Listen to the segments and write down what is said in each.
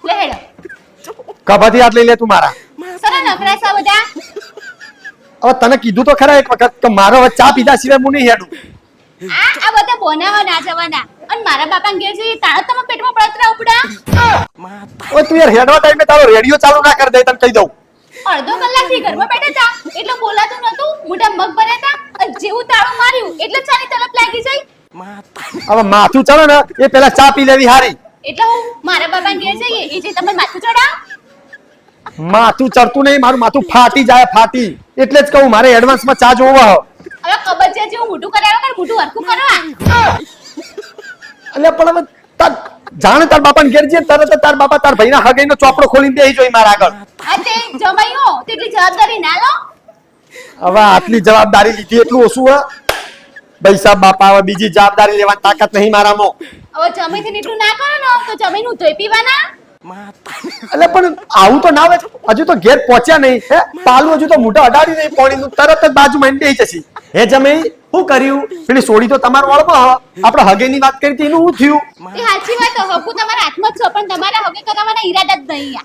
લે હેડો કબાથી હાથ લઈ લે તું મારા. સરા નકરા સા બધા હવે તને કીધું તો ખરા એક વખત કે મારો હવે ચા પીધા સિવાય હું નહીં હેડું. આ બધા બોનાવા ના જવાના અને મારા બાપા ઘેર જઈ તારા તમે પેટમાં બળતરા ઉપડા હવે તું યાર હેડવા ટાઈમે તારો રેડિયો ચાલુ ના કરી દે, તને કહી દઉં. અડધો કલાકથી ઘરમાં બેઠા હતા એટલે બોલાતું નતું, મોઢા મગ ભર્યા હતા અને જેવું તાળું માર્યું એટલે ચાની તલપ લાગી જઈ. હવે માથું ચડે ને એ પેલા ચા પી લેવી હારી. એટલે હું મારા બાપા ઘેર જઈએ એ જે તમે માથું ચડાવ. માથું ચડતું નહીં, મારું માથું ફાટી જાય, ફાટી. એટલે જ કહું મારે એડવાન્સમાં ચા જોવો. હવે કબજિયાત જેવું મોઢું કરાવ્યા કર, મોઢું હરખું કરવા. એટલે પણ હવે જાણે તાર બાપાને ઘેર જઈએ તરત જ તાર બાપા તાર ભાઈના હગાઈનો ચોપડો ખોલીને બેહી જોઈ મારા આગળ. આ તે જમાઈઓ તેટલી જવાબદારી ના લો. હવે આટલી જવાબદારી લીધી એટલું ઓછું હે ભાઈ સાહેબ. બાપા હવે બીજી જવાબદારી લેવાની તાકાત નહીં મારામાં. હવે જમીથી એટલું ના કરો ને તો જમીનું ધોઈ પીવાના. એટલે પણ આવું તો ના આવે. હજુ તો ઘેર પહોંચ્યા નહીં હે, પાલું હજુ તો મોઢા અડાડી નહીં પાણીનું, તરત જ બાજુમાં બેહી જશે. હે જમે શું કર્યું? પેલી સોડી તો તમારો વાળમાં આપણે હગેની વાત કરી હતી, એનું શું થયું? એ સાચી વાત હો, હકુ તમારા હાથમાં જ છે પણ તમારા હગે કરવાના ઈરાદા જ નહીં.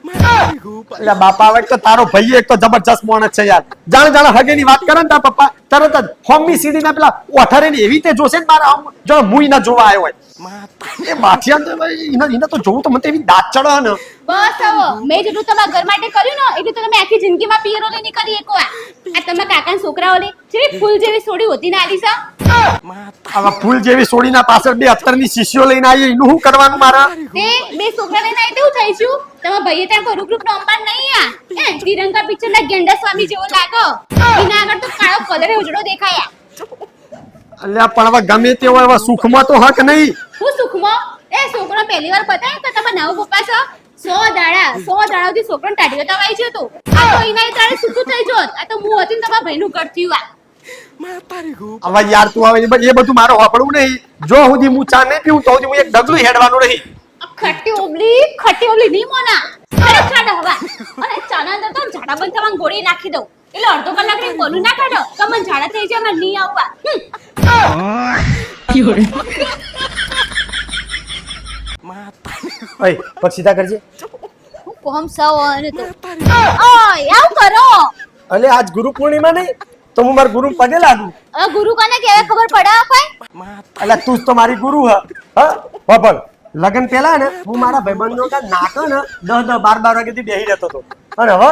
એટલે બાપા હવે તો તારો ભાઈ એક તો જબરજસ્ત માણસ છે યાર. જાણે જાણે હગેની વાત કરે ને તાર પપ્પા તરત જ હોમની સીડીના પેલા ઓઠારે ને એવી રીતે જોશે ને મારા આમ જો મુઈ ના જોવા આવ્યો હોય. એ માથિયા એને તો જોવું તો મને એવી દાંત ચડે ને. બસ હવે મેં જેટલું તમારા ઘર માટે કર્યું ને એટલું તો તમે આખી જિંદગીમાં પિયરો લઈને કરી શકો. આ તમારા કાકાના છોકરાઓને જેવી ફૂલ જેવી સોડી હોતી ના આલી છે. હવે ફૂલ જેવી સોડીના પાછળ બે અત્તરની શીશીઓ લઈને આવી, એનું શું કરવાનું મારા? તે બે છોકરા લઈને આવી તેવું થઈશું. તમારા ભાઈએ ત્યાં કોઈ રૂપ નો અંબાર નહીં. આ હે તિરંગા પિક્ચર ના ગેંડા સ્વામી જેવો લાગો. એના આગળ તો કાળો કલર ઉજળો દેખાયા. અલ્યા પણ હવે ગમે તે હોય હવે સુખમાં તો હક નહીં. હું સુખમાં એ છોકરો પહેલી વાર બતાય કે તમે નવો પપ્પા છો. 100 દાડાથી છોકરો ટાઢીઓ તવાઈ ગયો તો આ તો એના તારે સુખું થઈ જોત. આ તો હું હતી ને તમારા ભાઈનું ઘર થયું. આ હવે યાર તું હવે એ બધું મારો વાપરવું નહીં. જો સુધી હું ચા નહીં પીવું તો સુધી હું એક ડગલું હેડવાનું નહીં. ખટ્ટી ઓબલી નહીં મોના. અરે છાડ હવા અને ચાના અંદર તો ઝાડા બંધ થવાની ગોળી નાખી દઉં એટલે અડધો કલાક ની બોલું ના કાઢો તો મને ઝાડા થઈ જાય મને નહીં આવવા. ઓય પગ સીધા કરજે. હું કોમ સવ અને તો ઓય આવ કરો. અલે આજ ગુરુ પૂર્ણિમા નહીં તો હું મારા ગુરુ પગે લાગુ. હવે ગુરુ કોને કેવે ખબર પડે કોઈ? અલે તું જ તો મારી ગુરુ હ. બાપલ લગન પહેલા ને હું મારા ભાઈબંધનો કા નાકો ને 10 12 વાગ્યાથી બેહી રહેતો હતો અને હવે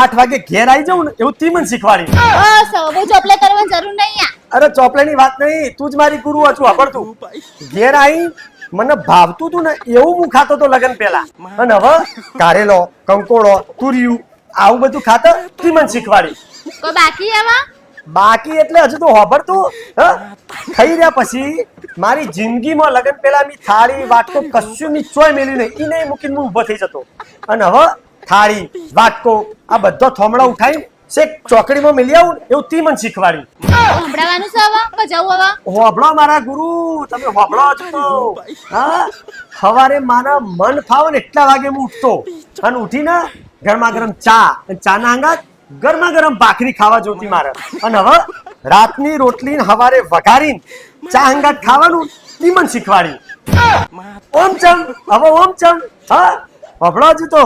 8 વાગે ઘેર આવી જાઉં ને એવું તી મને શીખવાડી. બસ હવે ચોપલે કરવાની જરૂર નહીં. અરે ચોપલેની વાત નહીં, તું જ મારી ગુરુ હતું. વાપરતું ઘેર આવી મને ભાવતું તું ને એવું હું ખાતો તો લગન પહેલા અને હવે કારેલો કંકોડો તુરિયું આવું બધું ખાતો તી મને શીખવાડી. કોઈ બાકી આવા બાકી એટલે હજુ તો હોભરતું ખાઈ રહ્યા પછી મારી જિંદગીમાં લગન પહેલા મી થાળી વાટકો કશું ની ચોય મેલી નહીં, ઈ નહીં મૂકીને હું ઊભો થઈ જતો અને હવે થાળી વાટકો આ બધા થોમડા ઉઠાઈ શેક ચોકડીમાં મેલી આવું એવું તી મને શીખવાડી. સંભળાવાનું છે હવે કે જવું હવે? હોભળો મારા ગુરુ, તમે હોભળો જ તો. હા સવારે મારા મન ફાવે ને એટલા વાગે હું ઉઠતો અને ઉઠીને ગરમા ગરમ ચા અને ચાના આંગા ગરમા ગરમ ભાખરી ખાવા જોતી મારે અને હવે રાતની રોટલી હવારે વઘારીને ચા હંગાત ખાવાનું ઈ મને શીખવાડી. ઓમ ચમ હવે ઓમ ચમ. હા હોભળો જ તો.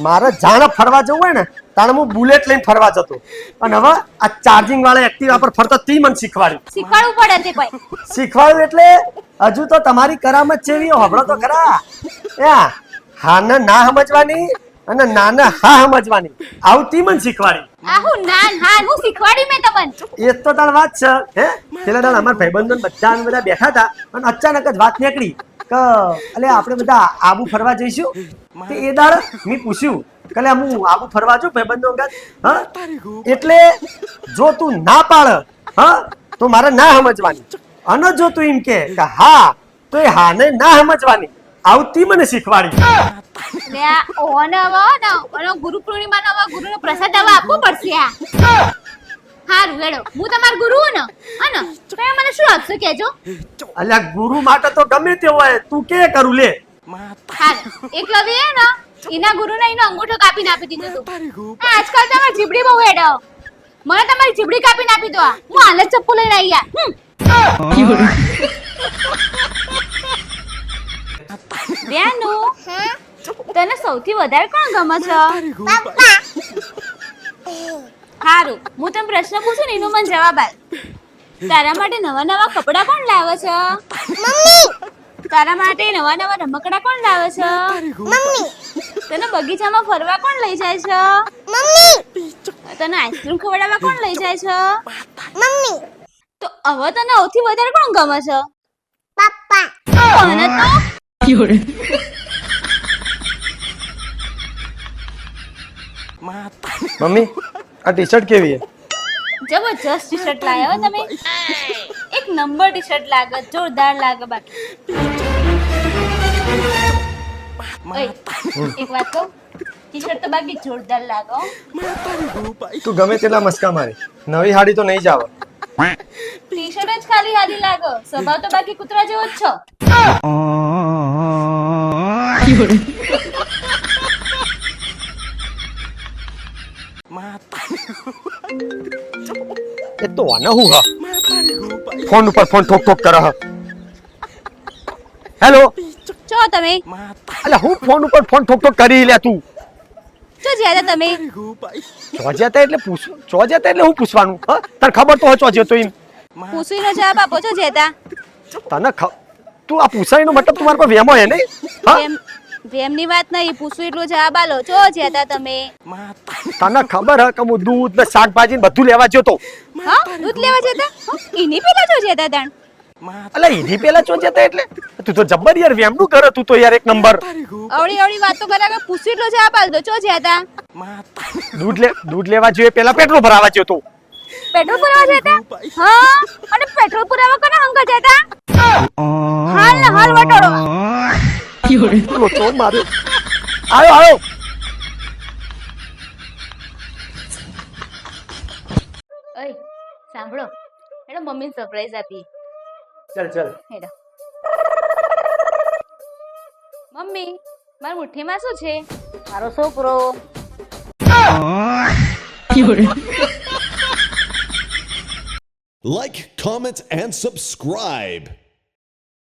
મારે જાણે ફરવા જવું હોય ને તાણે હું બુલેટ લઈને ફરવા જતો અને હવે આ ચાર્જિંગ વાળા એક્ટિવા પર ફરતો તી મને શીખવાડ્યું. શીખવાડવું પડે તે ભાઈ. શીખવાડ્યું એટલે હજુ તો તમારી કરામત છે એવી હોભળો તો ખરા. હાને ના સમજવાની અને નાને હા સમજવાની આવું તી મને શીખવાડી. આહું નાન હાન હું શીખવાડી મેં તમને. એ તો તાર વાત છે. હે પેલા દાડ અમાર ભાઈબંધો બધા બેઠા હતા અને અચાનક જ વાત નીકળી કે અલે આપણે બધા આબુ ફરવા જઈશું. તે એ દાડ મેં પૂછ્યું કે હું આબુ ફરવા જાઉં ભાઈબંધો અંગાત. હા એટલે જો તું ના પાડ હા તો મારે ના સમજવાની અને જો તું એમ કે હા તો એ હાને ના સમજવાની આવું તી મને શીખવાડી. ગુરુ પૂર્ણિમાનો હવે ગુરુનો પ્રસાદ હવે આપવો પડશે. હારું હેડો હું તમાર ગુરુ ને હા તમે મને શું આપશો કેજો? અલ્યા ગુરુ માટે તો ગમે તે હોય તું કે કરું લે. હારું એકલવ્ય હે ને એના ગુરુને એનો અંગૂઠો કાપીને આપી દીધો તો. આજકાલ તમારી જીબડી બહુ હેડો. મને તમારી જીબડી કાપીને આપી દો. હું હાલ જ ચપ્પુ લઈને આવી. બેનુ તને સૌથી વધારે કોણ ગમે છે સારું હું તને પ્રશ્ન પૂછું ને એનો મને જવાબ આપ તારા માટે નવા નવા કપડા કોણ લાવે છે તારા માટે નવા નવા રમકડા કોણ લાવે છે તને બગીચામાં ફરવા કોણ લઈ જાય છે તને આઈસ્ક્રીમ ખવડાવવા કોણ લઈ જાય છે તો હવે તને સૌથી વધારે કોણ ગમે છે કોને તો મમ્મી આ ટી શર્ટ કેવી છે જબરજસ્ત ટી શર્ટ લાયા હો તમે એક નંબર ટી શર્ટ લાગે જોરદાર લાગે બાકી ઓય એક વાત કહું ટી શર્ટ તો બાકી જોરદાર લાગે હો. તું ગમે તેટલા મસ્કા મારી નવી હાડી તો નહીં જ આવે ટી શર્ટ જ ખાલી હારી લાગે સ્વભાવ તો બાકી કૂતરા જેવો જ છો એ તો આને હું હા ફોન ઉપર ફોન ઠોક ઠોક કરે હેલો ચો તમે અલે હું ફોન ઉપર ફોન ઠોક ઠોક કરી લે તું ચો જ્યાં તમે ચોજ્યાતા એટલે પૂછું ચોજ્યાતા એટલે હું પૂછવાનું હા તને ખબર તો હોય ચોજ્યો તો એમ પૂછીનો જવાબ આપો છો જેતા તને તું આ પૂછાઈનો મતલબ તું મારા પર વેમો હે નહીં હા વેમની વાત નહીં પૂછું એટલો જવાબ આલો ચો જ્યાં તમે તને ખબર હે કે હું દૂધ ને શાકભાજી ને બધું લેવા ગયો તો હા દૂધ લેવા જતા એની પેલા જો જતા તાણ અલે એની પેલા ચોજ્યાતા એટલે તું તો જબ્બર યાર વેમનું કરે તું તો યાર એક નંબર અવળી અવળી વાતો કર્યા કે પૂછું એટલો જવાબ આલ દો ચો જતા દૂધ લેવા જોઈએ પેલા પેટ્રોલ ભરાવા ગયો તો પેટ્રોલ પુરાવા જતા હા અને પેટ્રોલ પુરાવા કોને હંગા જતા હાલ ને હાલ વટોડો લોચો માર્યો આયો ઓય સાંભળો હેડો મમ્મીને સરપ્રાઈઝ આપી ચલ હેડો મમ્મી મારી મુઠ્ઠીમાં શું છે મારો છોકરો Like, comment, and subscribe.